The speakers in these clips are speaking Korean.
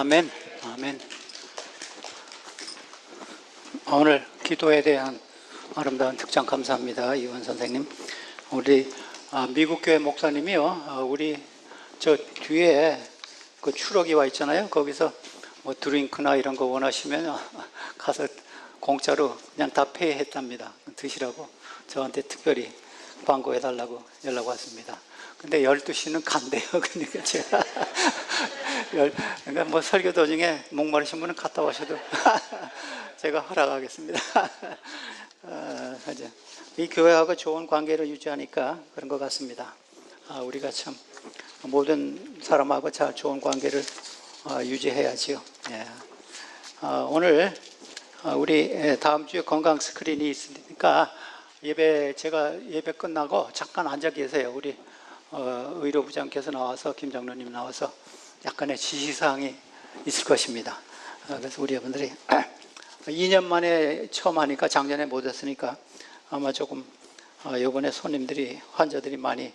아멘, 아멘. 오늘 기도에 대한 아름다운 특장 감사합니다. 이원 선생님. 우리 미국 교회 목사님이요. 우리 저 뒤에 그 추러기 와 있잖아요. 거기서 뭐 드링크나 이런 거 원하시면 가서 공짜로 그냥 다 페이했답니다. 드시라고 저한테 특별히 광고해달라고 연락 왔습니다. 근데 12시는 간대요. 그러니까 제가 그러니까 뭐 설교 도중에 목마르신 분은 갔다 오셔도 제가 허락하겠습니다. 이 교회하고 좋은 관계를 유지하니까 그런 것 같습니다. 우리가 참 모든 사람하고 잘 좋은 관계를 유지해야지요. 예. 오늘 우리 다음 주에 건강 스크린이 있으니까 제가 예배 끝나고 잠깐 앉아 계세요. 우리 의료부장께서 나와서 김장로님 나와서 약간의 지시사항이 있을 것입니다. 그래서 우리 여러분들이 2년 만에 처음 하니까 작년에 못 했으니까 아마 조금 이번에 환자들이 많이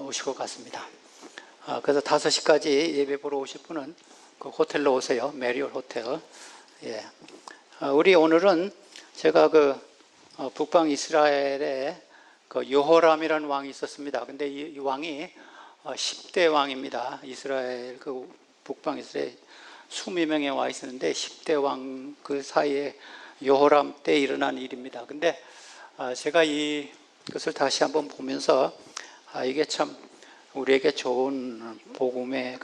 오실 것 같습니다. 그래서 5시까지 예배 보러 오실 분은 그 호텔로 오세요. 메리올 호텔. 예. 우리 오늘은 제가 북방 이스라엘에 그 여호람이라는 왕이 있었습니다. 근데 이 왕이 10대 왕입니다. 이스라엘 북방 이스라엘 수십 명에 와 있었는데 10대 왕 그 사이에 여호람 때 일어난 일입니다. 근데 제가 이것을 다시 한번 보면서 이게 참 우리에게 좋은 복음의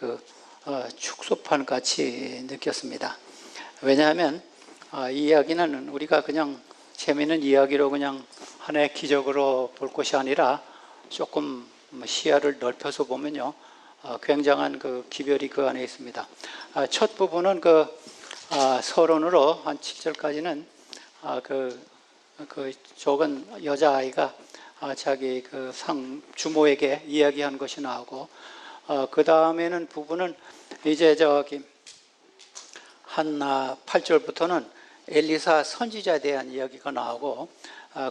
축소판 같이 느꼈습니다. 왜냐하면 이 이야기는 우리가 그냥 재미있는 이야기로 그냥 하나의 기적으로 볼 것이 아니라 조금 시야를 넓혀서 보면요, 굉장한 기별이 그 안에 있습니다. 첫 부분은 서론으로 한 7절까지는 적은 여자아이가 자기 주모에게 이야기한 것이 나오고, 그 다음에는 부분은 이제 한 8절부터는 엘리사 선지자에 대한 이야기가 나오고,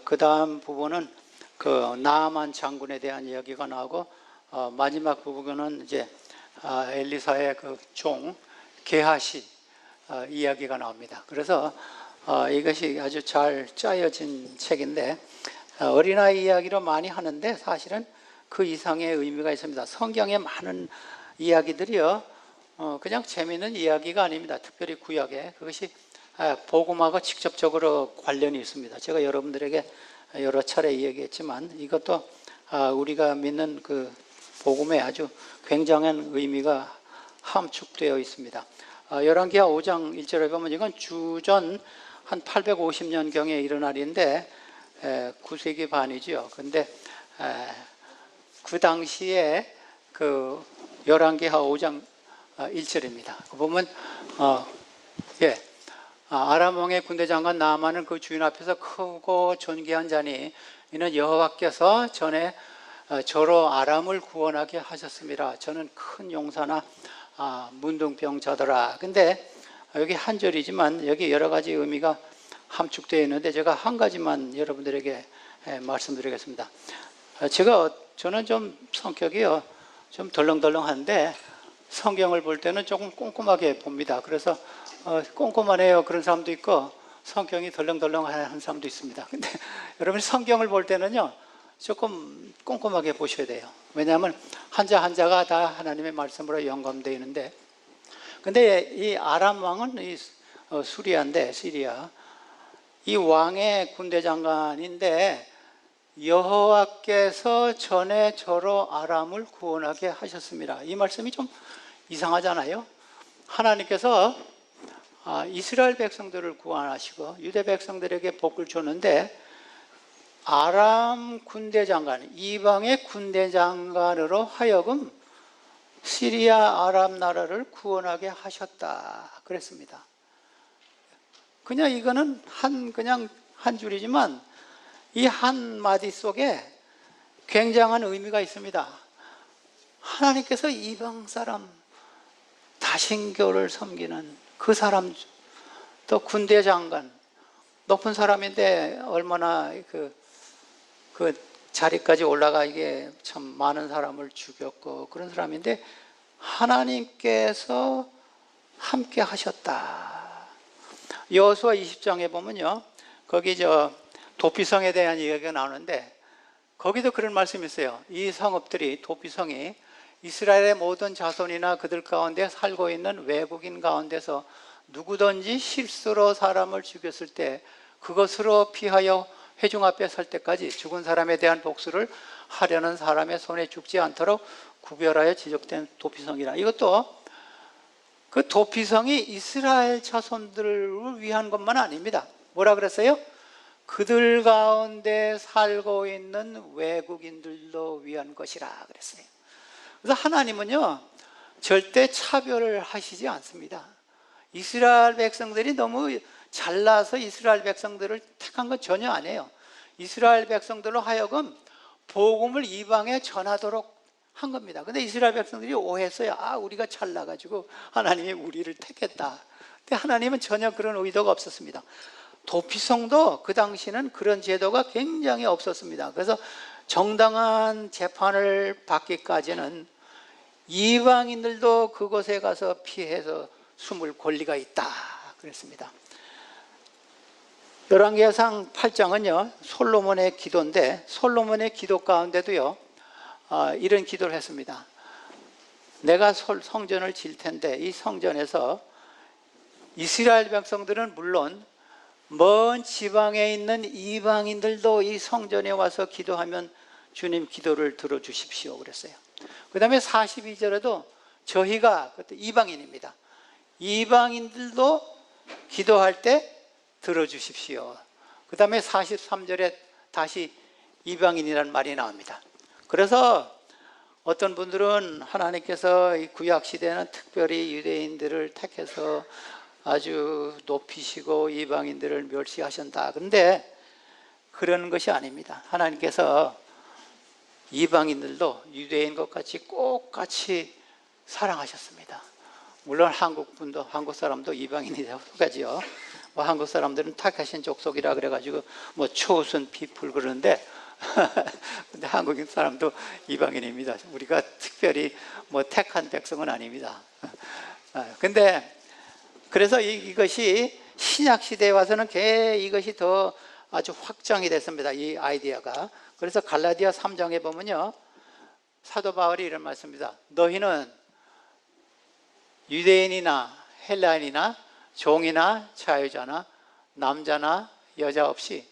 그 다음 부분은 나아만 장군에 대한 이야기가 나오고, 마지막 부분은 이제 엘리사의 종 게하시 이야기가 나옵니다. 그래서 이것이 아주 잘 짜여진 책인데, 어린아이 이야기로 많이 하는데 사실은 그 이상의 의미가 있습니다. 성경의 많은 이야기들이요, 그냥 재미있는 이야기가 아닙니다. 특별히 구약에 그것이 복음하고 직접적으로 관련이 있습니다. 제가 여러분들에게 여러 차례 이야기했지만 이것도 우리가 믿는 복음에 아주 굉장한 의미가 함축되어 있습니다. 열왕기하 5장 1절에 보면 이건 주전 한 850년경에 일어난 일인데 9세기 반이죠. 근데 그 당시에 열왕기하 5장 1절입니다. 보면 아람 왕의 군대 장관 나아만은 그 주인 앞에서 크고 존귀한 자니 이는 여호와께서 전에 저로 아람을 구원하게 하셨습니다. 저는 큰 용사나 문둥병자더라. 근데 여기 한 절이지만 여기 여러 가지 의미가 함축되어 있는데 제가 한 가지만 여러분들에게 말씀드리겠습니다. 저는 좀 성격이요, 좀 덜렁덜렁한데 성경을 볼 때는 조금 꼼꼼하게 봅니다. 그래서 꼼꼼하네요 그런 사람도 있고 성경이 덜렁덜렁한 사람도 있습니다. 근데 여러분이 성경을 볼 때는요, 조금 꼼꼼하게 보셔야 돼요. 왜냐하면 한자 한자가 다 하나님의 말씀으로 연관되어 있는데, 근데 이 아람 왕은 시리아 이 왕의 군대 장관인데 여호와께서 전에 저로 아람을 구원하게 하셨습니다. 이 말씀이 좀 이상하잖아요. 하나님께서 이스라엘 백성들을 구원하시고 유대 백성들에게 복을 줬는데 아람 군대 장관, 이방의 군대 장관으로 하여금 시리아 아람 나라를 구원하게 하셨다 그랬습니다. 그냥 이거는 그냥 한 줄이지만 이 한 마디 속에 굉장한 의미가 있습니다. 하나님께서 이방 사람 다신교를 섬기는 그 사람, 또 군대 장관, 높은 사람인데 얼마나 그 자리까지 올라가기에 참 많은 사람을 죽였고 그런 사람인데 하나님께서 함께 하셨다. 여호수아 20장에 보면요, 거기 도피성에 대한 이야기가 나오는데 거기도 그런 말씀이 있어요. 이 성읍들이, 도피성이 이스라엘의 모든 자손이나 그들 가운데 살고 있는 외국인 가운데서 누구든지 실수로 사람을 죽였을 때 그것으로 피하여 회중 앞에 설 때까지 죽은 사람에 대한 복수를 하려는 사람의 손에 죽지 않도록 구별하여 지적된 도피성이라. 이것도 그 도피성이 이스라엘 자손들을 위한 것만 아닙니다. 뭐라 그랬어요? 그들 가운데 살고 있는 외국인들도 위한 것이라 그랬어요. 그래서 하나님은요, 절대 차별을 하시지 않습니다. 이스라엘 백성들이 너무 잘나서 이스라엘 백성들을 택한 건 전혀 아니에요. 이스라엘 백성들로 하여금 복음을 이방에 전하도록 한 겁니다. 근데 이스라엘 백성들이 오해했어요. 우리가 잘나가지고 하나님이 우리를 택했다. 근데 하나님은 전혀 그런 의도가 없었습니다. 도피성도 그 당시는 그런 제도가 굉장히 없었습니다. 그래서 정당한 재판을 받기까지는 이방인들도 그곳에 가서 피해서 숨을 권리가 있다 그랬습니다. 열왕기하상 8장은요 솔로몬의 기도인데, 솔로몬의 기도 가운데도요 이런 기도를 했습니다. 내가 성전을 질 텐데 이 성전에서 이스라엘 백성들은 물론 먼 지방에 있는 이방인들도 이 성전에 와서 기도하면 주님 기도를 들어주십시오 그랬어요. 그 다음에 42절에도 저희가, 그것도 이방인입니다, 이방인들도 기도할 때 들어주십시오. 그 다음에 43절에 다시 이방인이라는 말이 나옵니다. 그래서 어떤 분들은 하나님께서 이 구약시대는 특별히 유대인들을 택해서 아주 높이시고 이방인들을 멸시하신다. 그런데 그런 것이 아닙니다. 하나님께서 이방인들도 유대인과 같이 꼭 같이 사랑하셨습니다. 물론 한국 사람도 이방인이라고 하죠. 한국 사람들은 택하신 족속이라 그래가지고 chosen people 그러는데 근데 한국 사람도 이방인입니다. 우리가 특별히 택한 백성은 아닙니다. 근데 그래서 이것이 신약 시대에 와서는 이것이 더 아주 확장이 됐습니다. 이 아이디어가. 그래서 갈라디아 3장에 보면요 사도 바울이 이런 말씀입니다. 너희는 유대인이나 헬라인이나 종이나 자유자나 남자나 여자 없이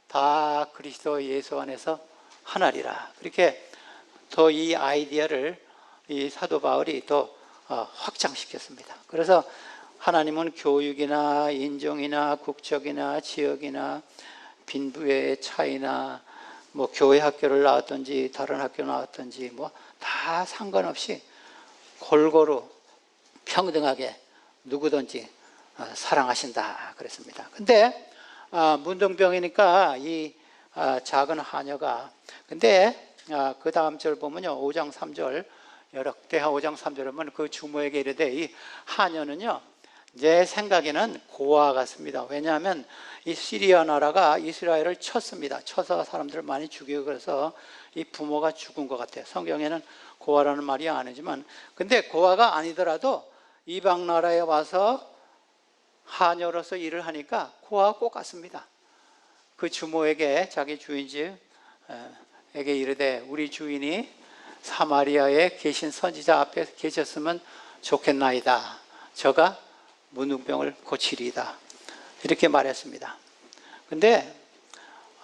다 그리스도 예수 안에서 하나리라. 그렇게 더 이 아이디어를 이 사도 바울이 더 확장시켰습니다. 그래서 하나님은 교육이나 인종이나 국적이나 지역이나 빈부의 차이나 교회 학교를 나왔든지 다른 학교 나왔든지 다 상관없이 골고루 평등하게 누구든지 사랑하신다 그랬습니다. 근데 문둥병이니까 이 작은 하녀가, 근데 그 다음 절 보면요 5장 3절, 여력대하 5장 3절에 보면 그 주모에게 이르되, 이 하녀는요 제 생각에는 고아 같습니다. 왜냐하면 이 시리아 나라가 이스라엘을 쳤습니다. 쳐서 사람들을 많이 죽이고, 그래서 이 부모가 죽은 것 같아요. 성경에는 고아라는 말이 아니지만, 근데 고아가 아니더라도 이방 나라에 와서 하녀로서 일을 하니까 고아가 꼭 같습니다. 그 주모에게, 자기 주인집에게 이르되, 우리 주인이 사마리아에 계신 선지자 앞에 계셨으면 좋겠나이다. 저가 문둥병을 고치리이다. 이렇게 말했습니다. 근데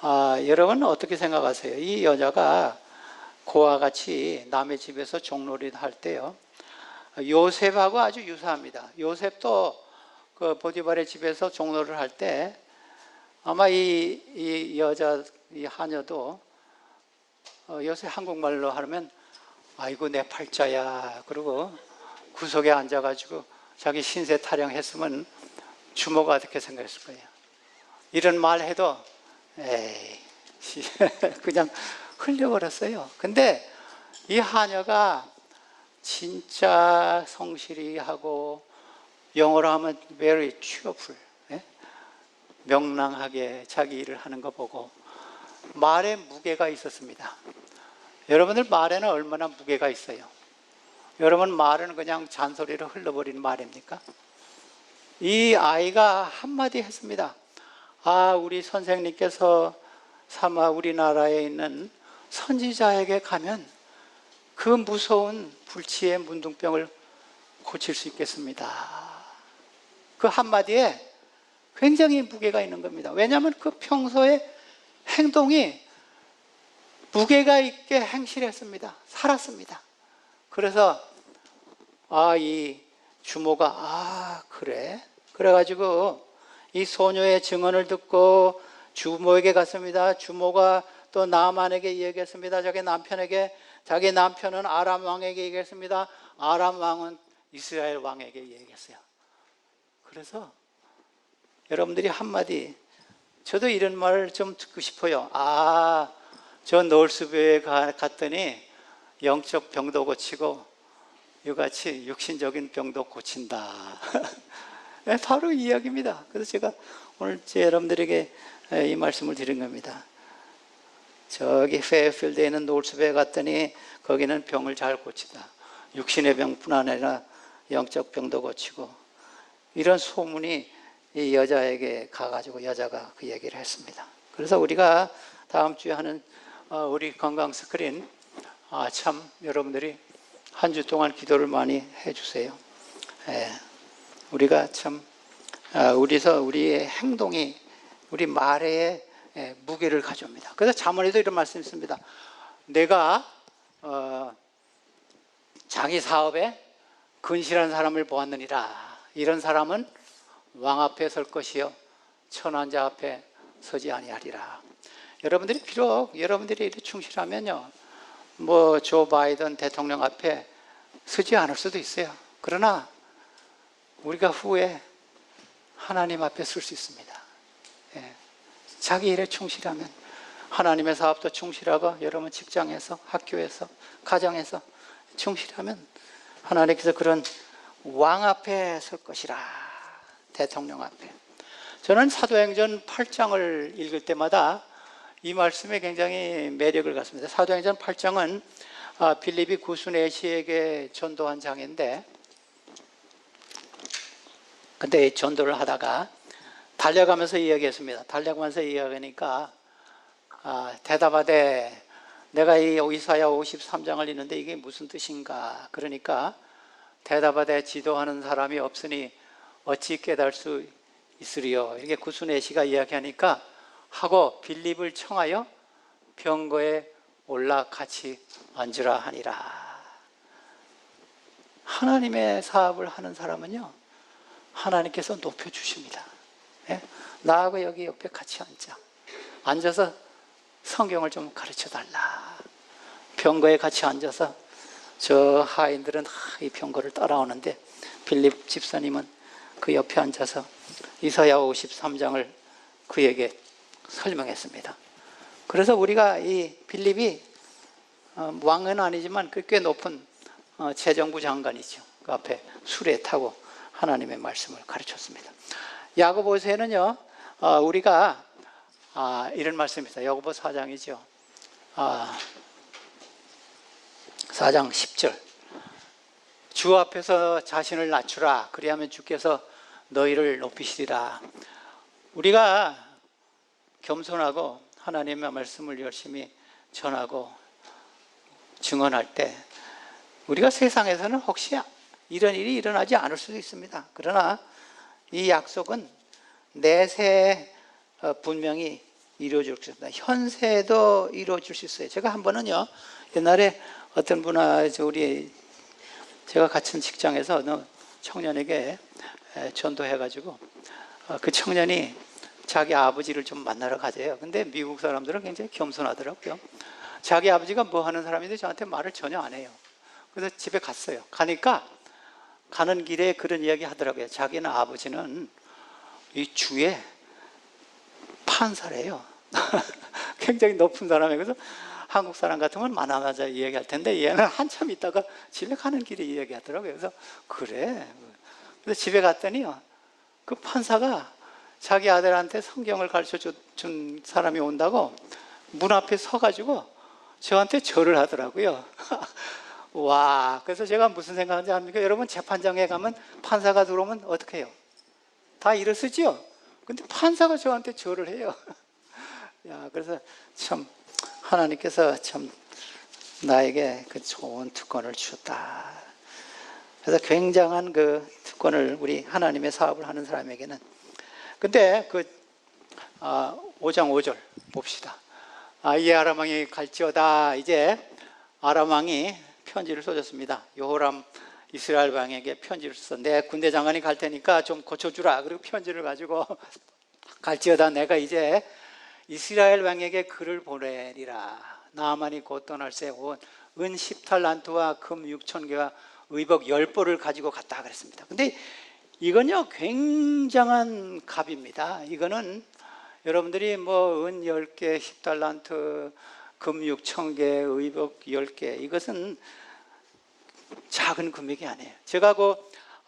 여러분은 어떻게 생각하세요? 이 여자가 고아와 같이 남의 집에서 종놀이를 할 때요 요셉하고 아주 유사합니다. 요셉도 그 보디발의 집에서 종로를 할 때 아마 이 여자, 이 하녀도 요셉 한국말로 하면 아이고 내 팔자야 그러고 구석에 앉아가지고 자기 신세 타령했으면 주모가 어떻게 생각했을 거예요? 이런 말 해도 에이 그냥 흘려버렸어요. 근데 이 하녀가 진짜 성실히 하고, 영어로 하면 very cheerful, 명랑하게 자기 일을 하는 거 보고 말에 무게가 있었습니다. 여러분들 말에는 얼마나 무게가 있어요? 여러분 말은 그냥 잔소리로 흘러버리는 말입니까? 이 아이가 한마디 했습니다. 우리 선생님께서 사마 우리나라에 있는 선지자에게 가면 그 무서운 불치의 문둥병을 고칠 수 있겠습니다. 그 한마디에 굉장히 무게가 있는 겁니다. 왜냐하면 그 평소에 행동이 무게가 있게 행실했습니다. 살았습니다. 그래서 이 주모가 그래? 그래가지고 이 소녀의 증언을 듣고 주모에게 갔습니다. 주모가 또 나아만에게 얘기했습니다. 자기 남편은 아람 왕에게 얘기했습니다. 아람 왕은 이스라엘 왕에게 얘기했어요. 그래서 여러분들이 한마디, 저도 이런 말을 좀 듣고 싶어요. 저 노을수교에 갔더니 영적 병도 고치고 이같이 육신적인 병도 고친다. 바로 이 이야기입니다. 그래서 제가 오늘 여러분들에게 이 말씀을 드린 겁니다. 저기 페어필드에 있는 노을수교에 갔더니 거기는 병을 잘 고치다. 육신의 병뿐 아니라 영적 병도 고치고, 이런 소문이 이 여자에게 가가지고 여자가 그 얘기를 했습니다. 그래서 우리가 다음 주에 하는 우리 건강 스크린, 참 여러분들이 한 주 동안 기도를 많이 해주세요. 우리가 참 우리의 행동이 우리 말에 무게를 가져옵니다. 그래서 잠언에도 이런 말씀이 있습니다. 내가 자기 사업에 근실한 사람을 보았느니라. 이런 사람은 왕 앞에 설 것이요 천한자 앞에 서지 아니하리라. 여러분들이 비록 여러분들이 이렇게 충실하면요, 조 바이든 대통령 앞에 서지 않을 수도 있어요. 그러나 우리가 후에 하나님 앞에 설 수 있습니다. 자기 일에 충실하면, 하나님의 사업도 충실하고 여러분 직장에서, 학교에서, 가정에서 충실하면 하나님께서 그런 왕 앞에 설 것이라. 대통령 앞에. 저는 사도행전 8장을 읽을 때마다 이 말씀에 굉장히 매력을 갖습니다. 사도행전 8장은 빌립이 구스네시에게 전도한 장인데, 근데 전도를 하다가 달려가면서 이야기했습니다. 달려가면서 이야기하니까 대답하되 내가 이 이사야 53장을 읽는데 이게 무슨 뜻인가? 그러니까 대답하되 지도하는 사람이 없으니 어찌 깨달을 수 있으리요? 이렇게 구스네시가 이야기하니까 하고 빌립을 청하여 병거에 올라 같이 앉으라 하니라. 하나님의 사업을 하는 사람은요, 하나님께서 높여주십니다. 나하고 여기 옆에 같이 앉아서 성경을 좀 가르쳐 달라. 병거에 같이 앉아서 저 하인들은 이 병거를 따라오는데 빌립 집사님은 그 옆에 앉아서 이사야 53장을 그에게 설명했습니다. 그래서 우리가 이 빌립이 왕은 아니지만 꽤 높은 재정부 장관이죠. 그 앞에 수레 타고 하나님의 말씀을 가르쳤습니다. 야고보서에는요, 우리가 이런 말씀입니다. 야고보 4장이죠. 4장 10절. 주 앞에서 자신을 낮추라. 그리하면 주께서 너희를 높이시리라. 우리가 겸손하고 하나님의 말씀을 열심히 전하고 증언할 때 우리가 세상에서는 혹시 이런 일이 일어나지 않을 수도 있습니다. 그러나 이 약속은 내세에 분명히 이루어질 수 있습니다. 현세에도 이루어질 수 있어요. 제가 한 번은요, 옛날에 어떤 제가 같은 직장에서 어느 청년에게 전도해가지고 그 청년이 자기 아버지를 좀 만나러 가재요. 근데 미국 사람들은 굉장히 겸손하더라고요. 자기 아버지가 뭐 하는 사람인데 저한테 말을 전혀 안 해요. 그래서 집에 갔어요. 가니까 가는 길에 그런 이야기 하더라고요. 자기는 아버지는 이 주에 판사래요. 굉장히 높은 사람이에요. 그래서 한국 사람 같으면 만나자마자 이야기할 텐데 얘는 한참 있다가 집에 가는 길에 이야기하더라고요. 그래서 그래. 그래서 집에 갔더니요, 그 판사가 자기 아들한테 성경을 가르쳐 준 사람이 온다고 문 앞에 서가지고 저한테 절을 하더라고요. 와, 그래서 제가 무슨 생각인지 압니까? 여러분, 재판장에 가면 판사가 들어오면 어떻게 해요? 다 일어서죠. 근데 판사가 저한테 절을 해요. 야, 그래서 참 하나님께서 참 나에게 그 좋은 특권을 주셨다. 그래서 굉장한 그 특권을 우리 하나님의 사업을 하는 사람에게는. 근데 그 5장 5절 봅시다. 이 아람 왕이 갈지어다. 이제 아람 왕이 편지를 써줬습니다. 여호람 이스라엘 왕에게 편지를 썼어. 내 군대 장관이 갈 테니까 좀 고쳐주라. 그리고 편지를 가지고 갈지어다. 내가 이제 이스라엘 왕에게 글을 보내리라. 나아만이 곧 떠날새 온 은 10달란트와 금 6,000개와 의복 10벌을 가지고 갔다 그랬습니다. 근데 이건요 굉장한 값입니다. 이거는 여러분들이 뭐 은 10개, 10달란트, 금 6,000개, 의복 10개, 이것은 작은 금액이 아니에요. 제가 그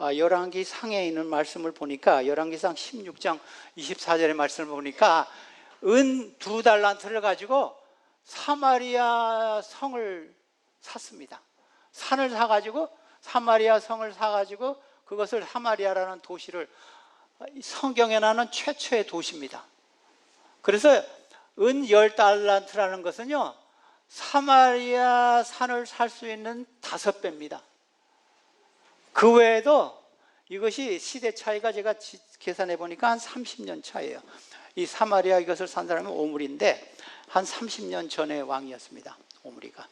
열왕기 상에 있는 말씀을 보니까, 열왕기상 16장 24절의 말씀을 보니까 은 2달란트를 가지고 사마리아 성을 샀습니다. 산을 사가지고 사마리아 성을 사가지고 그것을 사마리아라는 도시를, 성경에 나오는 최초의 도시입니다. 그래서 은 10달란트라는 것은요 사마리아 산을 살 수 있는 5배입니다. 그 외에도 이것이 시대 차이가 제가 계산해 보니까 한 30년 차이에요. 이 사마리아 이것을 산 사람은 오므리인데 한 30년 전의 왕이었습니다. 오므리가.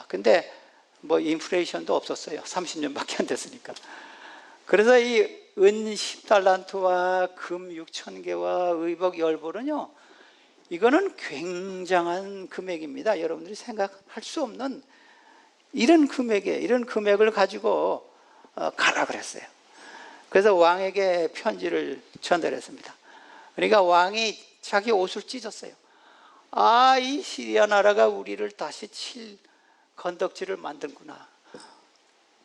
근데 뭐 인플레이션도 없었어요. 30년밖에 안 됐으니까. 그래서 이 은 10달란트와 금 6,000개와 의복 10벌은요 이거는 굉장한 금액입니다. 여러분들이 생각할 수 없는 이런 금액을 가지고 가라 그랬어요. 그래서 왕에게 편지를 전달했습니다. 그러니까 왕이 자기 옷을 찢었어요. 이 시리아 나라가 우리를 다시 칠 건덕지를 만든구나.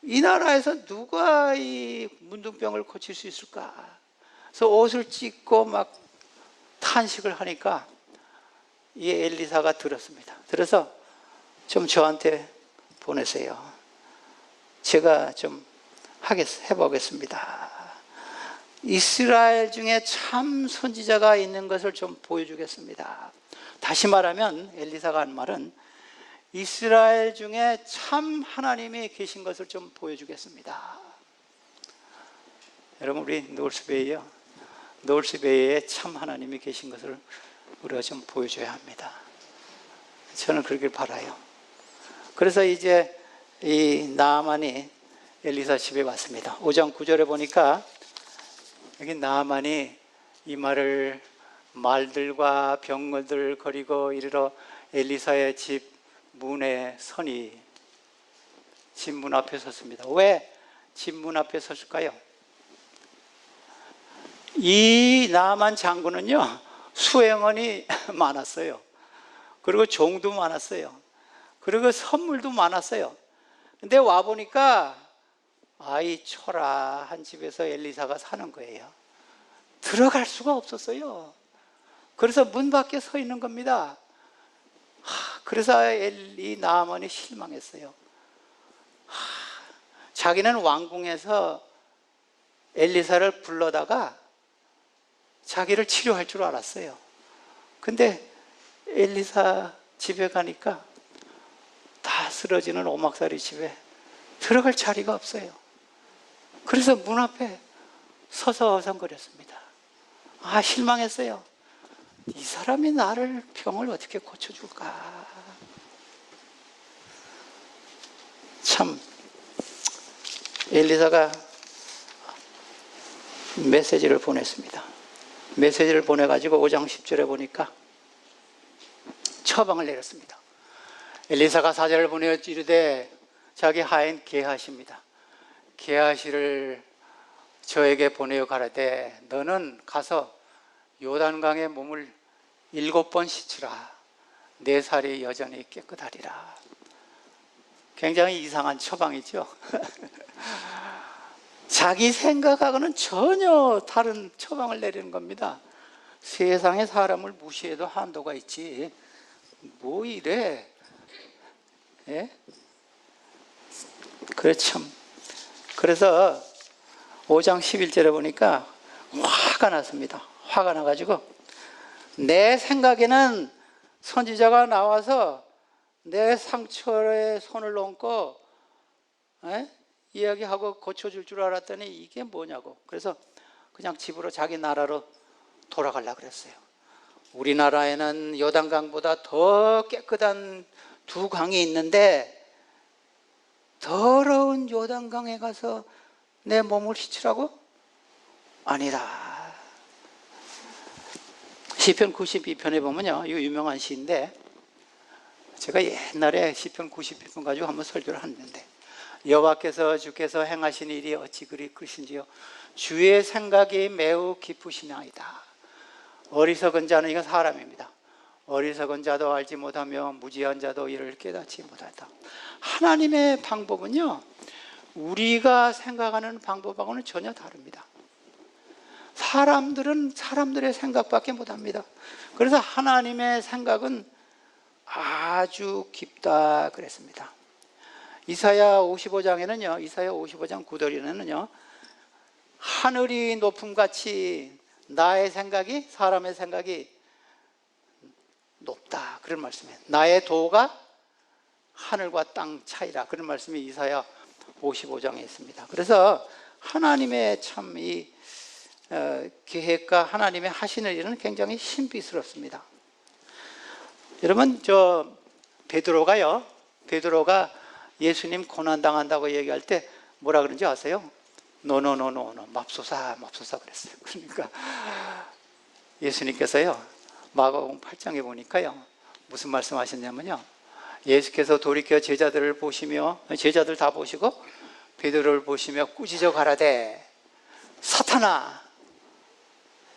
이 나라에서 누가 이 문둥병을 고칠 수 있을까? 그래서 옷을 찢고 막 탄식을 하니까 이 엘리사가 들었습니다. 들어서 좀 저한테 보내세요. 제가 좀 해보겠습니다. 이스라엘 중에 참 선지자가 있는 것을 좀 보여주겠습니다. 다시 말하면 엘리사가 한 말은 이스라엘 중에 참 하나님이 계신 것을 좀 보여주겠습니다. 여러분, 우리 노을스베이요, 노을스베이에 참 하나님이 계신 것을 우리가 좀 보여줘야 합니다. 저는 그러길 바라요. 그래서 이제 이 나아만이 엘리사 집에 왔습니다. 5장 9절에 보니까 여기 나아만이 이 말을 말들과 병거들 거리고 이르러 엘리사의 집 문에 서니, 집 문 앞에 섰습니다. 왜 집 문 앞에 섰을까요? 이 나아만 장군은요 수행원이 많았어요. 그리고 종도 많았어요. 그리고 선물도 많았어요. 근데 와보니까 이 초라한 집에서 엘리사가 사는 거예요. 들어갈 수가 없었어요. 그래서 문 밖에 서 있는 겁니다. 그래서 이 나아만이 실망했어요. 자기는 왕궁에서 엘리사를 불러다가 자기를 치료할 줄 알았어요. 근데 엘리사 집에 가니까 다 쓰러지는 오막살이 집에 들어갈 자리가 없어요. 그래서 문 앞에 서서 어성거렸습니다. 실망했어요. 이 사람이 나를 병을 어떻게 고쳐줄까? 참 엘리사가 메시지를 보냈습니다. 메시지를 보내가지고 5장 10절에 보니까 처방을 내렸습니다. 엘리사가 사절을 보내어 이르되 자기 하인 게하시입니다. 게하시를 저에게 보내어 가라되 너는 가서 요단강에 몸을 7번 씻으라. 내 살이 여전히 깨끗하리라. 굉장히 이상한 처방이죠. 자기 생각하고는 전혀 다른 처방을 내리는 겁니다. 세상에 사람을 무시해도 한도가 있지 뭐 이래. 예? 그래 참. 그래서 5장 11절에 보니까 화가 났습니다. 화가 나가지고 내 생각에는 선지자가 나와서 내 상처에 손을 얹고 이야기하고 고쳐줄 줄 알았더니 이게 뭐냐고. 그래서 그냥 집으로 자기 나라로 돌아가려고 그랬어요. 우리나라에는 요단강보다 더 깨끗한 두 강이 있는데 더러운 요단강에 가서 내 몸을 씻으라고? 아니다. 시편 92편에 보면요, 이 유명한 시인데 제가 옛날에 시편 92편 가지고 한번 설교를 했는데 여호와께서 주께서 행하신 일이 어찌 그리 크신지요 주의 생각이 매우 깊으시나이다. 어리석은 자는, 이건 사람입니다. 어리석은 자도 알지 못하며 무지한 자도 이를 깨닫지 못하다. 하나님의 방법은요, 우리가 생각하는 방법하고는 전혀 다릅니다. 사람들은 사람들의 생각밖에 못합니다. 그래서 하나님의 생각은 아주 깊다 그랬습니다. 이사야 55장에는요, 이사야 55장 9절에는요, 하늘이 높음같이 나의 생각이, 사람의 생각이 높다 그런 말씀이에요. 나의 도가 하늘과 땅 차이라 그런 말씀이 이사야 55장에 있습니다. 그래서 하나님의 참 이 계획과 하나님의 하시는 일은 굉장히 신비스럽습니다. 여러분, 베드로가 예수님 고난당한다고 얘기할 때 뭐라 그런지 아세요? 노노노노 맙소사 그랬어요. 그러니까 예수님께서요, 마가복음 8장에 보니까요, 무슨 말씀하셨냐면요, 예수께서 돌이켜 제자들을 보시며, 제자들 다 보시고 베드로를 보시며 꾸짖어 가라되 사탄아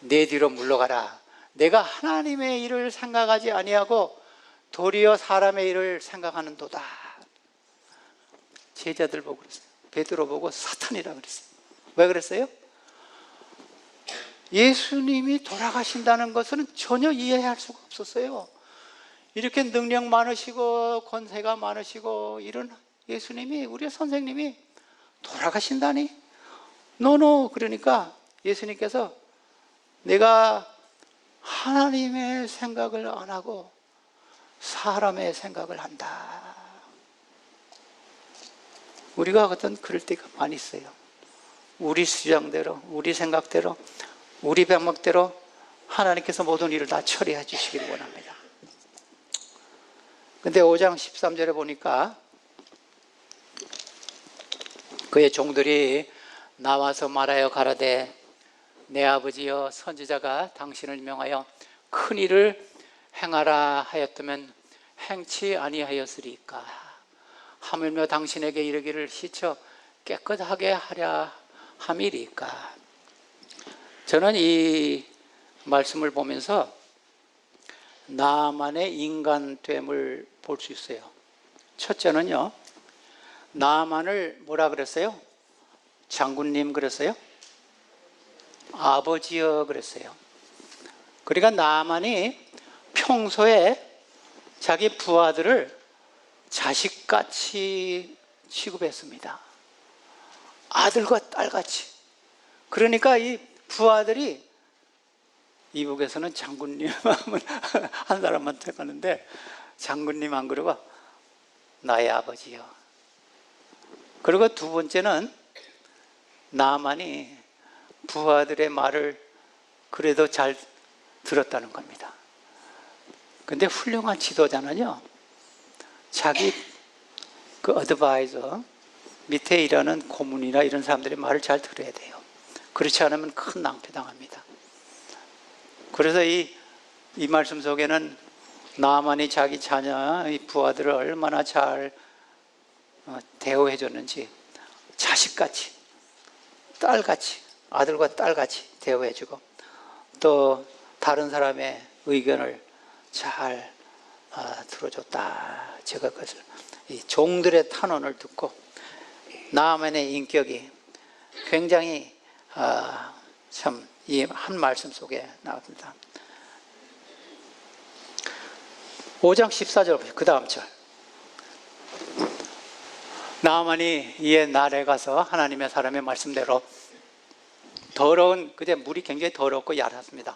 내 뒤로 물러가라. 내가 하나님의 일을 생각하지 아니하고 도리어 사람의 일을 생각하는도다. 제자들 보고 그랬어요. 베드로 보고 사탄이라 그랬어요. 왜 그랬어요? 예수님이 돌아가신다는 것은 전혀 이해할 수가 없었어요. 이렇게 능력 많으시고 권세가 많으시고 이런 예수님이, 우리의 선생님이 돌아가신다니? 노노. 그러니까 예수님께서 내가 하나님의 생각을 안 하고 사람의 생각을 한다. 우리가 어떤 그럴 때가 많이 있어요. 우리 주장대로, 우리 생각대로, 우리 방법대로 하나님께서 모든 일을 다 처리해 주시기를 원합니다. 근데 5장 13절에 보니까 그의 종들이 나와서 말하여 가라되 내 아버지여 선지자가 당신을 명하여 큰 일을 행하라 하였다면 행치 아니하였으리까. 하물며 당신에게 이르기를 씻어 깨끗하게 하랴 함이리까. 저는 이 말씀을 보면서 나만의 인간됨을 볼 수 있어요. 첫째는요, 나만을 뭐라 그랬어요? 장군님 그랬어요? 아버지여 그랬어요. 그러니까 나만이 평소에 자기 부하들을 자식같이 취급했습니다. 아들과 딸같이. 그러니까 이 부하들이, 이북에서는 장군님 하면 한 사람만 택하는데 장군님 안 그러고 나의 아버지요. 그리고 두 번째는 나만이 부하들의 말을 그래도 잘 들었다는 겁니다. 근데 훌륭한 지도자는요, 자기 그 어드바이저 밑에 일하는 고문이나 이런 사람들의 말을 잘 들어야 돼요. 그렇지 않으면 큰 낭패당합니다. 그래서 이 말씀 속에는 나만이 자기 자녀, 이 부하들을 얼마나 잘 대우해 줬는지, 자식같이, 딸같이, 아들과 딸같이 대우해 주고, 또 다른 사람의 의견을 잘 들어줬다. 제가 그것을, 이 종들의 탄원을 듣고 나만의 인격이 굉장히 참 이 한 말씀 속에 나옵니다. 5장 14절 보세요. 그 다음 절. 나아만이 이에 날에 가서 하나님의 사람의 말씀대로 더러운, 그때 물이 굉장히 더럽고 얇았습니다.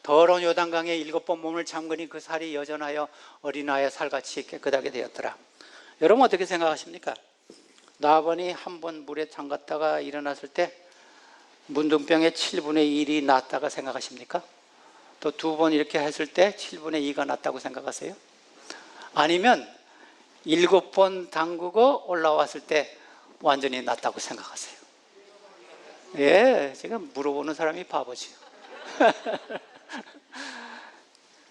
더러운 요단강에 7번 몸을 잠그니 그 살이 여전하여 어린아이의 살같이 깨끗하게 되었더라. 여러분 어떻게 생각하십니까? 나반이 한 번 물에 잠갔다가 일어났을 때 문둥병의 7분의 1이 낫다가 생각하십니까? 또 2번 이렇게 했을 때 7분의 2가 낫다고 생각하세요? 아니면 7번 담그고 올라왔을 때 완전히 낫다고 생각하세요? 예, 제가 물어보는 사람이 바보지요.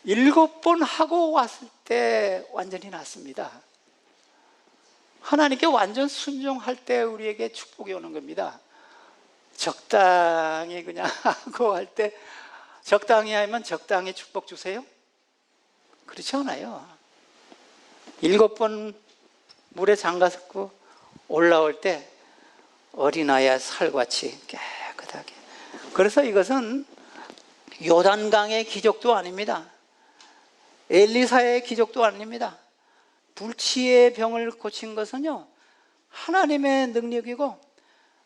7번 하고 왔을 때 완전히 낫습니다. 하나님께 완전 순종할 때 우리에게 축복이 오는 겁니다. 적당히 그냥 하고 할 때, 적당히 하면 적당히 축복 주세요? 그렇지 않아요. 7번 물에 잠가서 올라올 때 어린아이의 살같이 깨끗하게. 그래서 이것은 요단강의 기적도 아닙니다. 엘리사의 기적도 아닙니다. 불치의 병을 고친 것은요, 하나님의 능력이고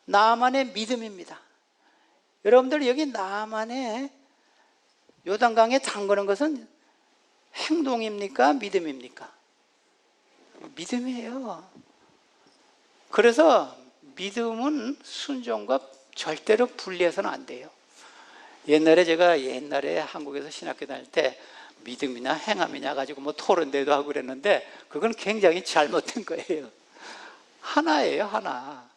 나만의 믿음입니다. 여러분들 여기 나만의 요단강에 담그는 것은 행동입니까? 믿음입니까? 믿음이에요. 그래서 믿음은 순종과 절대로 분리해서는 안 돼요. 제가 옛날에 한국에서 신학교 다닐 때 믿음이냐 행함이냐 가지고 뭐 토론대도 하고 그랬는데 그건 굉장히 잘못된 거예요. 하나예요, 하나.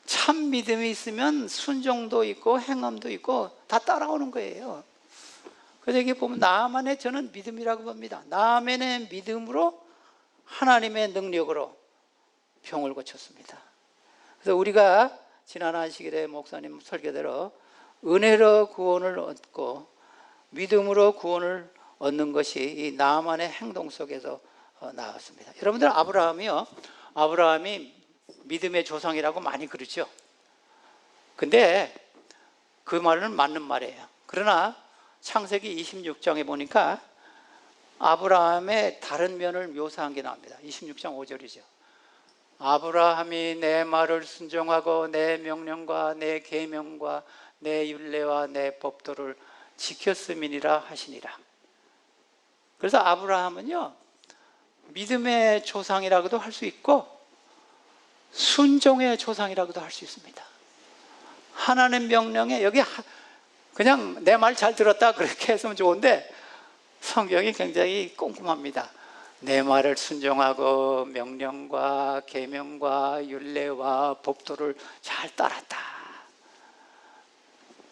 참 믿음이 있으면 순종도 있고 행함도 있고 다 따라오는 거예요. 그래서 여기 보면 나만의 저는 믿음이라고 봅니다. 나만의 믿음으로 하나님의 능력으로 병을 고쳤습니다. 그래서 우리가 지난 안식일에 목사님 설교대로 은혜로 구원을 얻고 믿음으로 구원을 얻는 것이 이 나만의 행동 속에서 나왔습니다. 여러분들 아브라함이 믿음의 조상이라고 많이 그러죠. 근데 그 말은 맞는 말이에요. 그러나 창세기 26장에 보니까 아브라함의 다른 면을 묘사한 게 나옵니다. 26장 5절이죠. 아브라함이 내 말을 순종하고 내 명령과 내 계명과 내 율례와 내 법도를 지켰음이니라 하시니라. 그래서 아브라함은요, 믿음의 조상이라고도 할 수 있고 순종의 조상이라고도 할 수 있습니다. 하나님 명령에 여기 그냥 내 말 잘 들었다 그렇게 했으면 좋은데 성경이 굉장히 꼼꼼합니다. 내 말을 순종하고 명령과 계명과 율례와 법도를 잘 따랐다.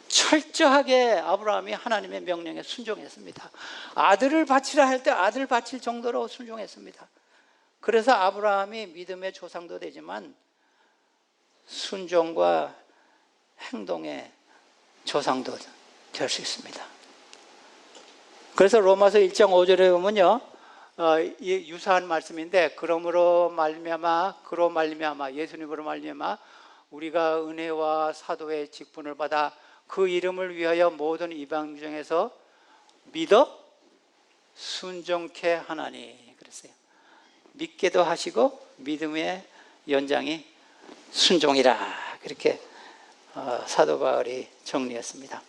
철저하게 아브라함이 하나님의 명령에 순종했습니다. 아들을 바치라 할 때 아들 바칠 정도로 순종했습니다. 그래서 아브라함이 믿음의 조상도 되지만 순종과 행동의 조상도 될 수 있습니다. 그래서 로마서 1장 5절에 보면요, 유사한 말씀인데 그로 말미암아 예수님으로 말미암아 우리가 은혜와 사도의 직분을 받아 그 이름을 위하여 모든 이방 중에서 믿어 순종케 하나니 그랬어요. 믿게도 하시고 믿음의 연장이 순종이라 그렇게 사도 바울이 정리했습니다.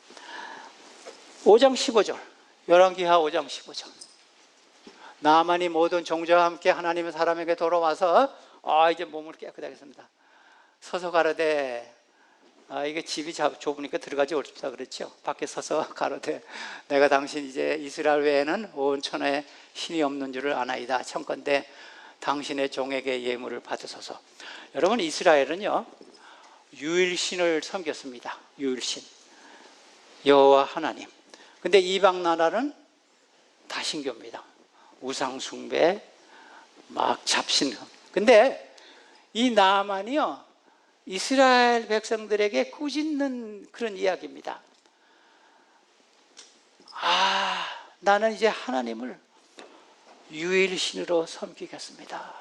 5장 15절 열왕기하 5장 15절 나만이 모든 종자와 함께 하나님의 사람에게 돌아와서 이제 몸을 깨끗하게 했습니다. 서서 가로되 이게 집이 좁으니까 들어가지 어렵다 그랬죠. 밖에 서서 가로되 내가 당신 이제 이스라엘 외에는 온 천하에 신이 없는 줄을 아나이다. 청컨대 당신의 종에게 예물을 받으소서. 여러분 이스라엘은요 유일신을 섬겼습니다. 유일신 여호와 하나님. 근데 이방 나라는 다신교입니다. 우상숭배 막 잡신. 근데 이 나만이요 이스라엘 백성들에게 꾸짖는 그런 이야기입니다. 나는 이제 하나님을 유일신으로 섬기겠습니다.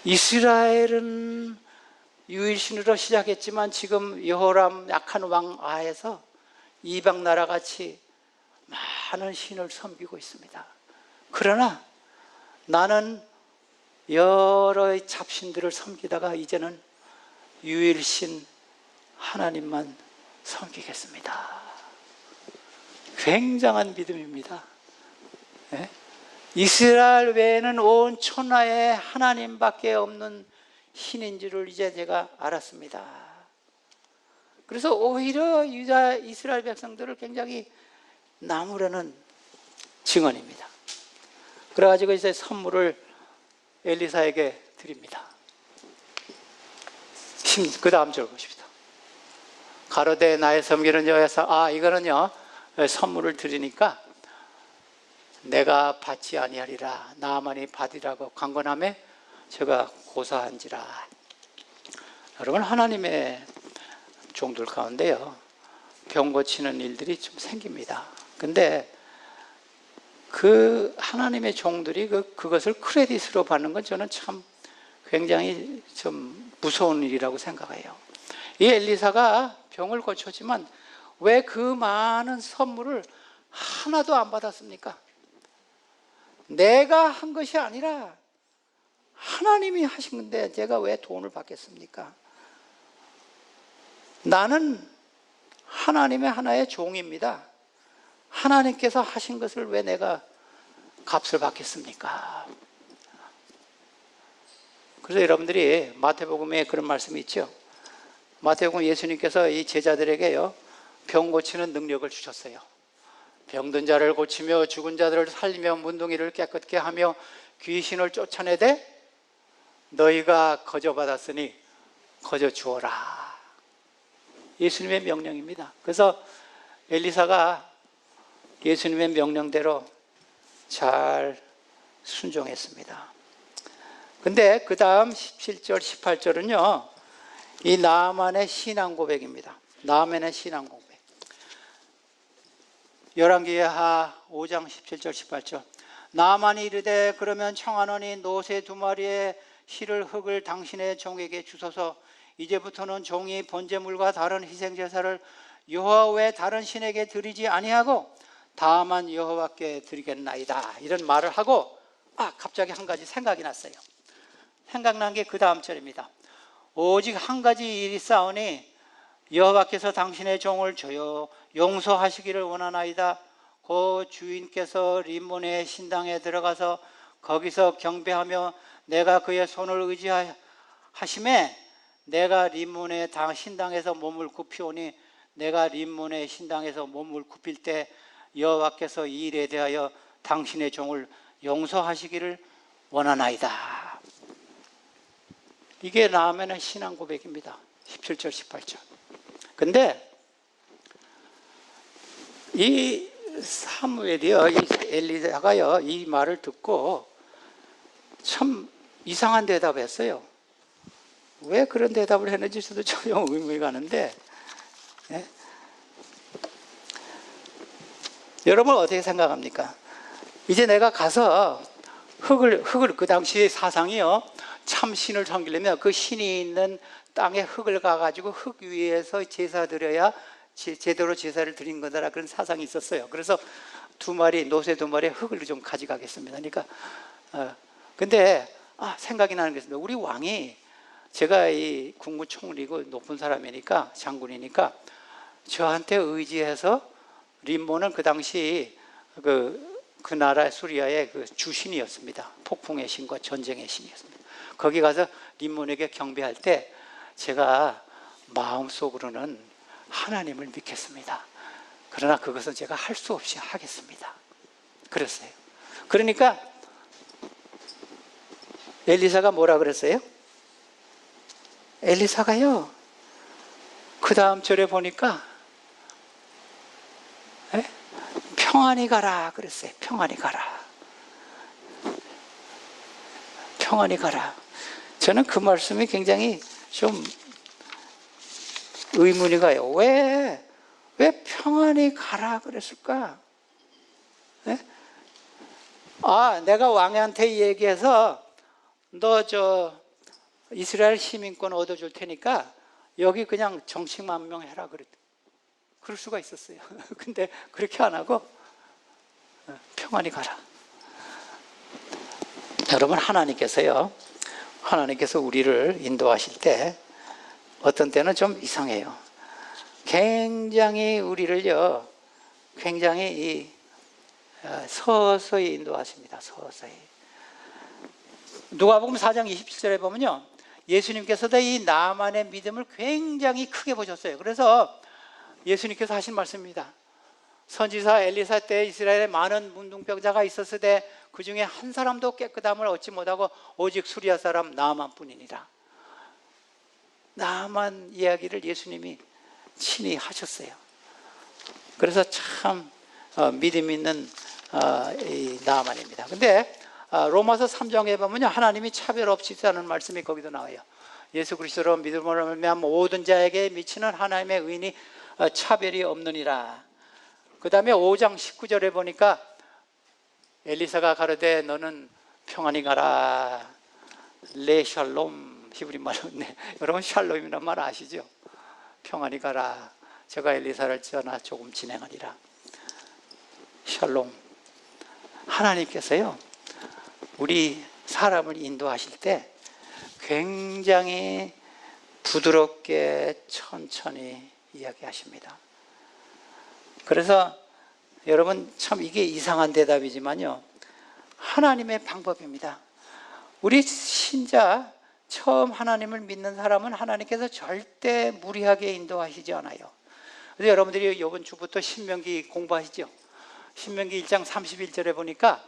이스라엘은 유일신으로 시작했지만 지금 여호람 약한 왕 아에서 이방 나라같이 많은 신을 섬기고 있습니다. 그러나 나는 여러 잡신들을 섬기다가 이제는 유일신 하나님만 섬기겠습니다. 굉장한 믿음입니다. 예? 이스라엘 외에는 온 천하에 하나님밖에 없는 신인 줄을 이제 제가 알았습니다. 그래서 오히려 유다 이스라엘 백성들을 굉장히 나무라는 증언입니다. 그래가지고 이제 선물을 엘리사에게 드립니다. 그 다음 절 보십시다. 가로되 나의 섬기는 여호와사, 이거는요 선물을 드리니까 내가 받지 아니하리라 나만이 받으라고 강건함에 제가 고사한지라. 여러분, 하나님의 종들 가운데요 병 고치는 일들이 좀 생깁니다. 근데 그 하나님의 종들이 그것을 크레딧으로 받는 건 저는 참 굉장히 좀 무서운 일이라고 생각해요. 이 엘리사가 병을 고쳤지만 왜 그 많은 선물을 하나도 안 받았습니까? 내가 한 것이 아니라 하나님이 하신 건데 제가 왜 돈을 받겠습니까? 나는 하나님의 하나의 종입니다. 하나님께서 하신 것을 왜 내가 값을 받겠습니까? 그래서 여러분들이 마태복음에 그런 말씀이 있죠. 마태복음 예수님께서 이 제자들에게요 병 고치는 능력을 주셨어요. 병든 자를 고치며 죽은 자들을 살리며 문둥이를 깨끗게 하며 귀신을 쫓아내되 너희가 거저 받았으니 거저 주어라. 예수님의 명령입니다. 그래서 엘리사가 예수님의 명령대로 잘 순종했습니다. 근데 그 다음 17절 18절은요 이 나아만의 신앙 고백입니다. 나아만의 신앙 고백. 열왕기하 5장 17절 18절. 나아만이 이르되 그러면 청하노니 노새 2마리의 실을 흙을 당신의 종에게 주소서. 이제부터는 종이 번제물과 다른 희생제사를 여호와 외 다른 신에게 드리지 아니하고 다만 여호와께 드리겠나이다. 이런 말을 하고 갑자기 한 가지 생각이 났어요. 생각난 게 그 다음 절입니다. 오직 한 가지 일이 싸우니 여호와께서 당신의 종을 저요 용서하시기를 원하나이다. 그 주인께서 림몬의 신당에 들어가서 거기서 경배하며 내가 그의 손을 의지하심에 내가 림몬의 신당에서 몸을 굽히오니 내가 림몬의 신당에서 몸을 굽힐 때 여호와께서 이 일에 대하여 당신의 종을 용서하시기를 원하나이다. 이게 나아만의 신앙 고백입니다. 17절 18절. 근데 이 사무엘이요, 이 엘리사가요 이 말을 듣고 참 이상한 대답을 했어요. 왜 그런 대답을 했는지 저도 좀 의문이 가는데 여러분 어떻게 생각합니까? 이제 내가 가서 흙을 그 당시의 사상이요 참 신을 섬기려면 그 신이 있는 땅에 흙을 가가지고 흙 위에서 제사 드려야 제대로 제사를 드린 거다 그런 사상이 있었어요. 그래서 노새 2마리의 흙을 좀 가져가겠습니다. 그러니까 근데 생각이 나는 게 있습니다. 우리 왕이 제가 이 국무총리고 높은 사람이니까 장군이니까 저한테 의지해서 림몬은 그 당시 그 나라 수리아의 그 주신이었습니다. 폭풍의 신과 전쟁의 신이었습니다. 거기 가서 림몬에게 경배할 때 제가 마음속으로는 하나님을 믿겠습니다. 그러나 그것은 제가 할 수 없이 하겠습니다. 그랬어요. 그러니까 엘리사가 뭐라 그랬어요? 엘리사가요 그 다음 절에 보니까 평안히 가라 그랬어요. 평안히 가라. 평안히 가라. 저는 그 말씀이 굉장히 좀 의문이 가요. 왜 평안히 가라 그랬을까? 내가 왕한테 얘기해서 너 이스라엘 시민권 얻어줄 테니까 여기 그냥 정치만명해라 그럴 수가 있었어요. 근데 그렇게 안 하고 평안히 가라. 여러분, 하나님께서 우리를 인도하실 때 어떤 때는 좀 이상해요. 굉장히 우리를요, 굉장히 서서히 인도하십니다. 서서히. 누가복음 4장 27절에 보면요, 예수님께서도 이 나만의 믿음을 굉장히 크게 보셨어요. 그래서 예수님께서 하신 말씀입니다. 선지자 엘리사 때 이스라엘에 많은 문둥병자가 있었을 때 그 중에 한 사람도 깨끗함을 얻지 못하고 오직 수리아 사람 나만뿐이니라. 나만 이야기를 예수님이 친히 하셨어요. 그래서 참 믿음 있는 이 나만입니다. 근데 로마서 3장에 보면요, 하나님이 차별 없이 있다는 말씀이 거기도 나와요. 예수 그리스도로 믿음으로 말미암아 모든 자에게 미치는 하나님의 의인이 차별이 없느니라. 그 다음에 5장 19절에 보니까 엘리사가 가로되 너는 평안히 가라. 레샬롬, 히브리 말로. 네. 여러분 샬롬이라는 말 아시죠? 평안히 가라. 제가 엘리사를 전하 조금 진행하리라. 샬롬. 하나님께서요, 우리 사람을 인도하실 때 굉장히 부드럽게 천천히 이야기하십니다. 그래서 여러분 참 이게 이상한 대답이지만요, 하나님의 방법입니다. 우리 신자 처음 하나님을 믿는 사람은 하나님께서 절대 무리하게 인도하시지 않아요. 그래서 여러분들이 이번 주부터 신명기 공부하시죠. 신명기 1장 31절에 보니까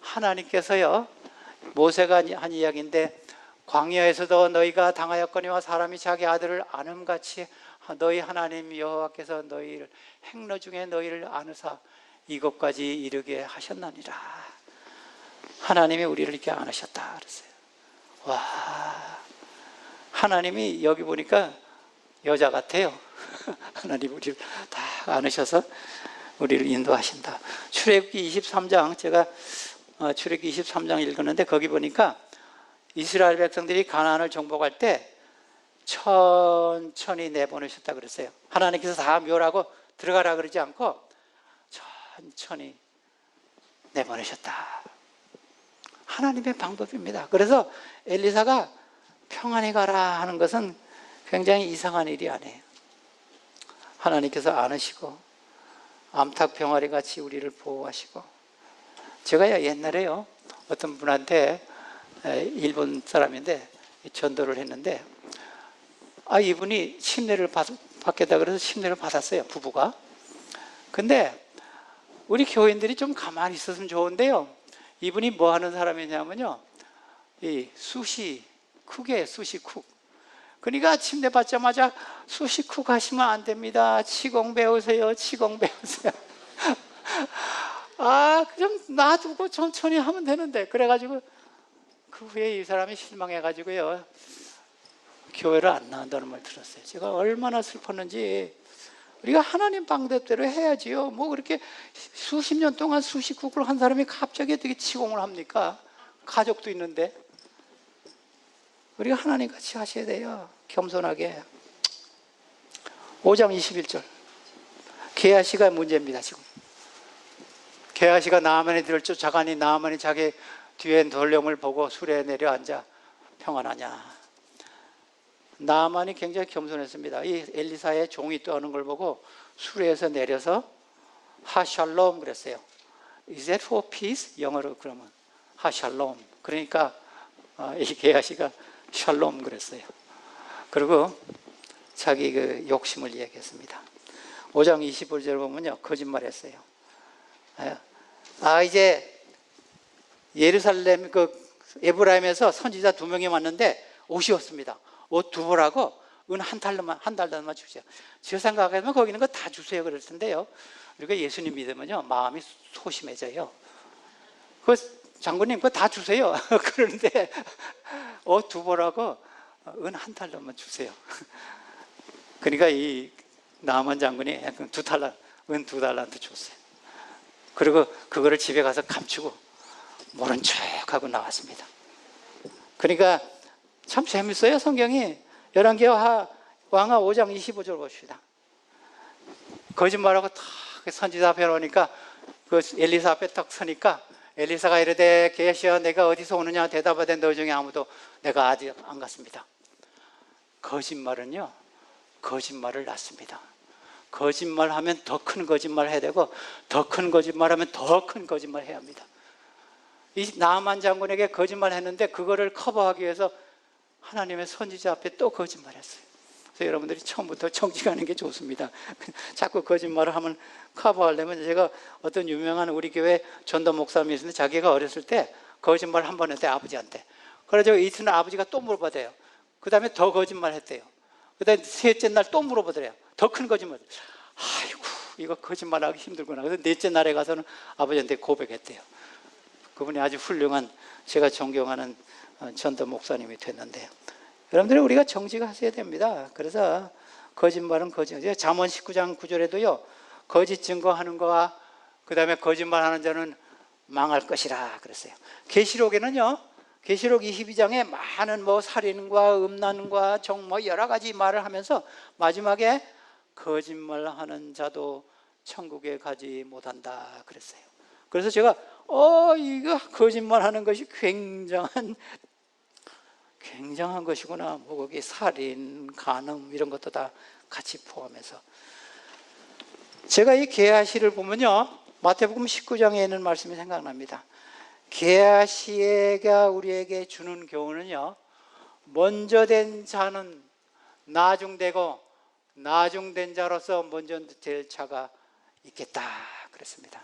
하나님께서요, 모세가 한 이야기인데 광야에서도 너희가 당하였거니와 사람이 자기 아들을 안음같이 너희 하나님 여호와께서 너희를 행로 중에 너희를 안으사 이것까지 이르게 하셨나니라. 하나님이 우리를 이렇게 안으셨다 그랬어요. 와, 하나님이 여기 보니까 여자 같아요. 하나님 우리를 다 안으셔서 우리를 인도하신다. 출애굽기 23장, 제가 출애굽기 23장 읽었는데 거기 보니까 이스라엘 백성들이 가나안을 정복할 때 천천히 내보내셨다 그랬어요. 하나님께서 다 멸하고 들어가라 그러지 않고 천천히 내보내셨다. 하나님의 방법입니다. 그래서 엘리사가 평안히 가라 하는 것은 굉장히 이상한 일이 아니에요. 하나님께서 안으시고 암탉 병아리 같이 우리를 보호하시고. 제가 옛날에요, 어떤 분한테, 일본 사람인데 전도를 했는데 이분이 침례를 받겠다 그래서 침례를 받았어요, 부부가. 근데 우리 교인들이 좀 가만히 있었으면 좋은데요, 이분이 뭐 하는 사람이냐면요, 이 수시쿡이에요. 수시쿡. 그러니까 침례 받자마자 수시쿡 하시면 안 됩니다. 치공 배우세요. 치공 배우세요. 그냥 놔두고 천천히 하면 되는데. 그래가지고 그 후에 이 사람이 실망해가지고요, 교회를 안 나온다는 말 들었어요. 제가 얼마나 슬펐는지. 우리가 하나님 방법대로 해야지요. 뭐 그렇게 수십 년 동안 수시국을 한 사람이 갑자기 어떻게 치공을 합니까? 가족도 있는데. 우리가 하나님 같이 하셔야 돼요. 겸손하게. 5장 21절. 게하시가 문제입니다, 지금. 게하시가 나아만의 뒤를 쫓아가니 나아만이 자기 뒤에 돌령을 보고 수레에 내려앉아 평안하냐. 나아만이 굉장히 겸손했습니다. 이 엘리사의 종이 떠오는 걸 보고 수레에서 내려서 하샬롬 그랬어요. Is that for peace? 영어로 그러면 하샬롬. 그러니까 이 게하시가 샬롬 그랬어요. 그리고 자기 그 욕심을 얘기했습니다. 5장 25절 보면요, 거짓말했어요. 이제 예루살렘 에브라임에서 선지자 2명이 왔는데 옷이 없습니다. 옷 2벌하고 은 한 달러만 주세요. 제 생각하면 거기 있는 거 다 주세요 그럴 텐데요. 우리가 예수님 믿으면요, 마음이 소심해져요. 그 장군님 그거 다 주세요. 그런데 옷 2벌하고 은 한 달러만 주세요. 그러니까 이 나만 장군이 은 2달란트 줬어요. 그리고 그거를 집에 가서 감추고 모른 척하고 나왔습니다. 그러니까 참 재밌어요, 성경이. 열왕기하 5장 25절 봅시다. 거짓말하고 탁 선지자 앞에 오니까 그 엘리사 앞에 딱 서니까 엘리사가 이르되 게하시야 내가 어디서 오느냐 대답하되 너 중에 아무도 내가 아직 안 갔습니다. 거짓말은요, 거짓말을 낳습니다. 거짓말하면 더 큰 거짓말 해야 되고, 더 큰 거짓말하면 더 큰 거짓말 해야 합니다. 이 나만 장군에게 거짓말했는데 그거를 커버하기 위해서 하나님의 선지자 앞에 또 거짓말했어요. 그래서 여러분들이 처음부터 정직하는 게 좋습니다. 자꾸 거짓말을 하면 커버하려면, 제가 어떤 유명한 우리 교회 전도 목사님이 있었는데, 자기가 어렸을 때 거짓말 한 번 했대요, 아버지한테. 그래서 이튿날 아버지가 또 물어보대요. 그 다음에 더 거짓말 했대요. 그 다음에 셋째 날 또 물어보더래요. 더 큰 거짓말. 아이고, 이거 거짓말하기 힘들구나. 그래서 넷째 날에 가서는 아버지한테 고백했대요. 그분이 아주 훌륭한, 제가 존경하는 전도 목사님이 됐는데요. 여러분들이 우리가 정직하셔야 됩니다. 그래서 거짓말은 거짓말. 잠언 19장 9절에도요, 거짓 증거하는 거와 그 다음에 거짓말하는 자는 망할 것이라 그랬어요. 계시록에는요, 계시록 22장에 많은 살인과 음란과 여러 가지 말을 하면서 마지막에 거짓말하는 자도 천국에 가지 못한다 그랬어요. 그래서 제가 이거 거짓말하는 것이 굉장한 것이구나. 거기 살인, 간음 이런 것도 다 같이 포함해서. 제가 이 게하시를 보면요, 마태복음 19장에 있는 말씀이 생각납니다. 게하시가 우리에게 주는 교훈은요, 먼저 된 자는 나중되고 나중된 자로서 먼저 될 자가 있겠다 그랬습니다.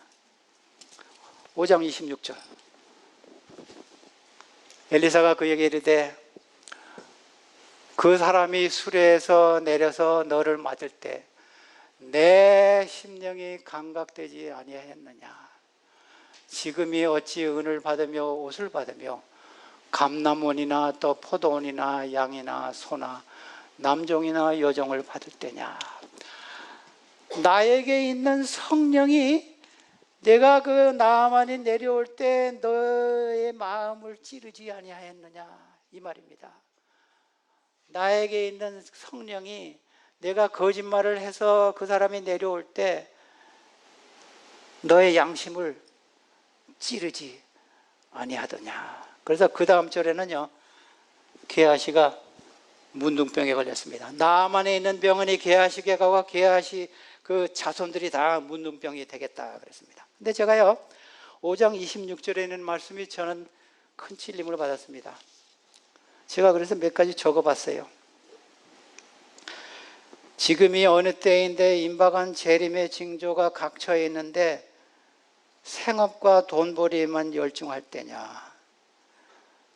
5장 26절. 엘리사가 그에게 이르되 그 사람이 수레에서 내려서 너를 맞을 때 내 심령이 감각되지 아니하였느냐. 지금이 어찌 은을 받으며 옷을 받으며 감람원이나 또 포도원이나 양이나 소나 남종이나 여종을 받을 때냐. 나에게 있는 성령이 내가 그 나만이 내려올 때 너의 마음을 찌르지 아니하였느냐, 이 말입니다. 나에게 있는 성령이 내가 거짓말을 해서 그 사람이 내려올 때 너의 양심을 찌르지 아니하더냐. 그래서 그 다음 절에는요, 게하시가 문둥병에 걸렸습니다. 나만에 있는 병원이 게하시게 가고 게하시 그 자손들이 다 문둥병이 되겠다 그랬습니다. 근데 제가요, 5장 26절에 있는 말씀이 저는 큰 찔림을 받았습니다. 제가 그래서 몇 가지 적어봤어요. 지금이 어느 때인데 임박한 재림의 징조가 각처에 있는데 생업과 돈벌이에만 열중할 때냐.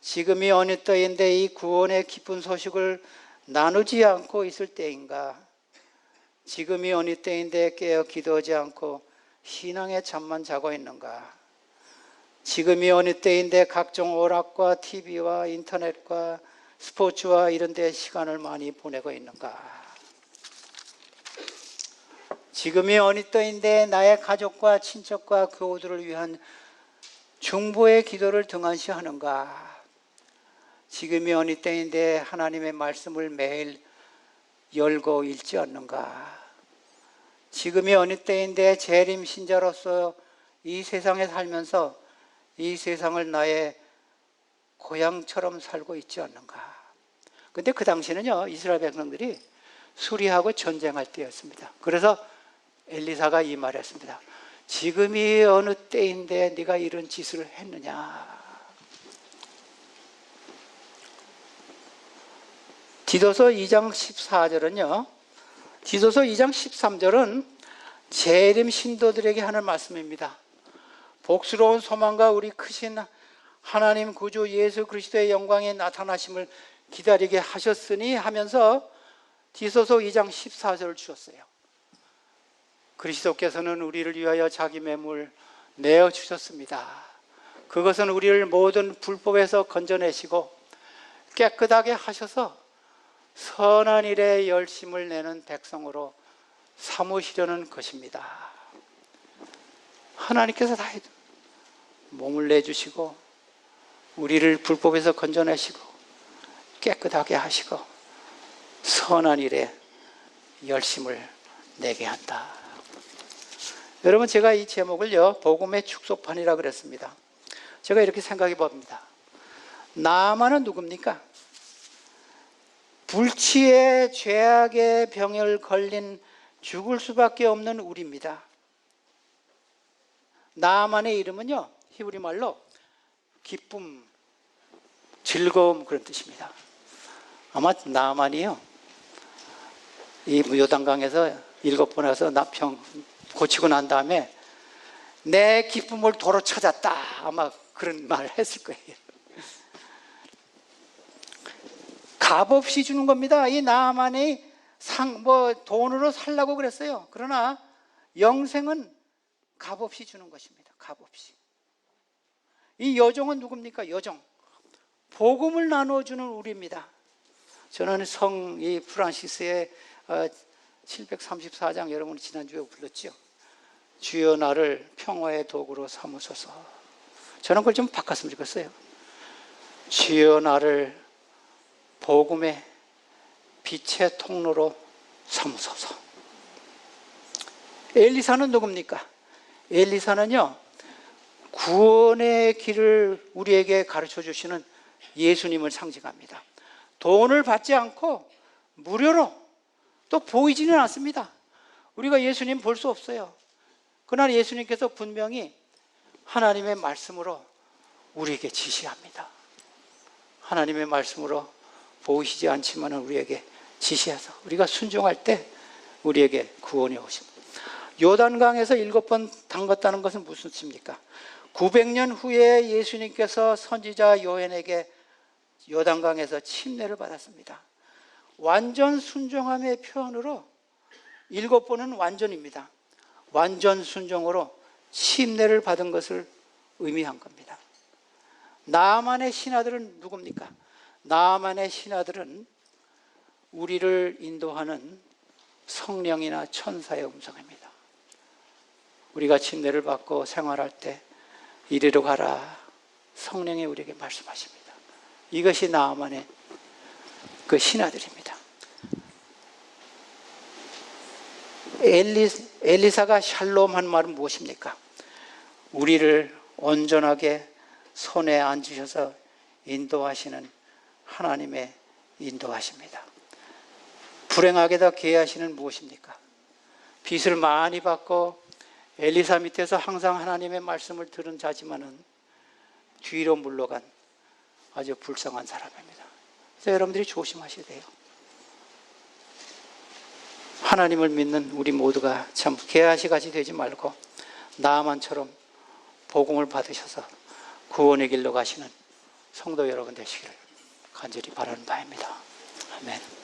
지금이 어느 때인데 이 구원의 기쁜 소식을 나누지 않고 있을 때인가. 지금이 어느 때인데 깨어 기도하지 않고 신앙의 잠만 자고 있는가. 지금이 어느 때인데 각종 오락과 TV와 인터넷과 스포츠와 이런 데 시간을 많이 보내고 있는가. 지금이 어느 때인데 나의 가족과 친척과 교우들을 위한 중보의 기도를 등한시하는가. 지금이 어느 때인데 하나님의 말씀을 매일 열고 읽지 않는가. 지금이 어느 때인데 재림 신자로서 이 세상에 살면서 이 세상을 나의 고향처럼 살고 있지 않는가. 근데 그 당시는요, 이스라엘 백성들이 수리하고 전쟁할 때였습니다. 그래서 엘리사가 이 말을 했습니다. 지금이 어느 때인데 네가 이런 짓을 했느냐. 디도서 2장 14절은요, 디도서 2장 13절은 재림 신도들에게 하는 말씀입니다. 복스러운 소망과 우리 크신 하나님 구주 예수 그리스도의 영광의 나타나심을 기다리게 하셨으니 하면서 디도서 2장 14절을 주셨어요. 그리스도께서는 우리를 위하여 자기 매물 내어주셨습니다. 그것은 우리를 모든 불법에서 건져내시고 깨끗하게 하셔서 선한 일에 열심을 내는 백성으로 삼으시려는 것입니다. 하나님께서 다 몸을 내주시고 우리를 불법에서 건져내시고 깨끗하게 하시고 선한 일에 열심을 내게 한다. 여러분, 제가 이 제목을요, 복음의 축소판이라고 그랬습니다. 제가 이렇게 생각해 봅니다. 나만은 누굽니까? 불치의 죄악의 병을 걸린 죽을 수밖에 없는 우리입니다. 나만의 이름은요, 히브리 말로 기쁨, 즐거움 그런 뜻입니다. 아마 나만이요, 이 요단강에서 7번 와서 나병 고치고 난 다음에 내 기쁨을 도로 찾았다, 아마 그런 말을 했을 거예요. 값없이 주는 겁니다. 이 나만이 돈으로 살라고 그랬어요. 그러나 영생은 값없이 주는 것입니다. 값없이. 이 여종은 누굽니까? 여종. 복음을 나눠주는 우리입니다. 저는 이 프란시스의 734장 여러분이 지난주에 불렀죠. 주여 나를 평화의 도구로 삼으소서. 저는 그걸 좀 바꿨으면 좋겠어요. 주여 나를 복음의 빛의 통로로 삼으소서. 엘리사는 누굽니까? 엘리사는요, 구원의 길을 우리에게 가르쳐 주시는 예수님을 상징합니다. 돈을 받지 않고 무료로, 또 보이지는 않습니다. 우리가 예수님 볼 수 없어요. 그러나 예수님께서 분명히 하나님의 말씀으로 우리에게 지시합니다. 하나님의 말씀으로 보이시지 않지만 우리에게 지시해서 우리가 순종할 때 우리에게 구원이 오십니다. 요단강에서 7번 담갔다는 것은 무슨 뜻입니까? 900년 후에 예수님께서 선지자 요한에게 요단강에서 침례를 받았습니다. 완전 순종함의 표현으로 7번은 완전입니다. 완전 순종으로 침례를 받은 것을 의미한 겁니다. 나만의 신하들은 누굽니까? 나만의 신하들은 우리를 인도하는 성령이나 천사의 음성입니다. 우리가 침례를 받고 생활할 때 이리로 가라, 성령이 우리에게 말씀하십니다. 이것이 나만의 그 신하들입니다. 엘리사가 샬롬 한 말은 무엇입니까? 우리를 온전하게 손에 앉으셔서 인도하시는 하나님의 인도하십니다. 불행하게도 계하시는 무엇입니까? 빚을 많이 받고 엘리사 밑에서 항상 하나님의 말씀을 들은 자지만은 뒤로 물러간 아주 불쌍한 사람입니다. 그래서 여러분들이 조심하셔야 돼요. 하나님을 믿는 우리 모두가 참 게하시같이 되지 말고 나만처럼 복음을 받으셔서 구원의 길로 가시는 성도 여러분 되시기를 간절히 바라는 바입니다. 아멘.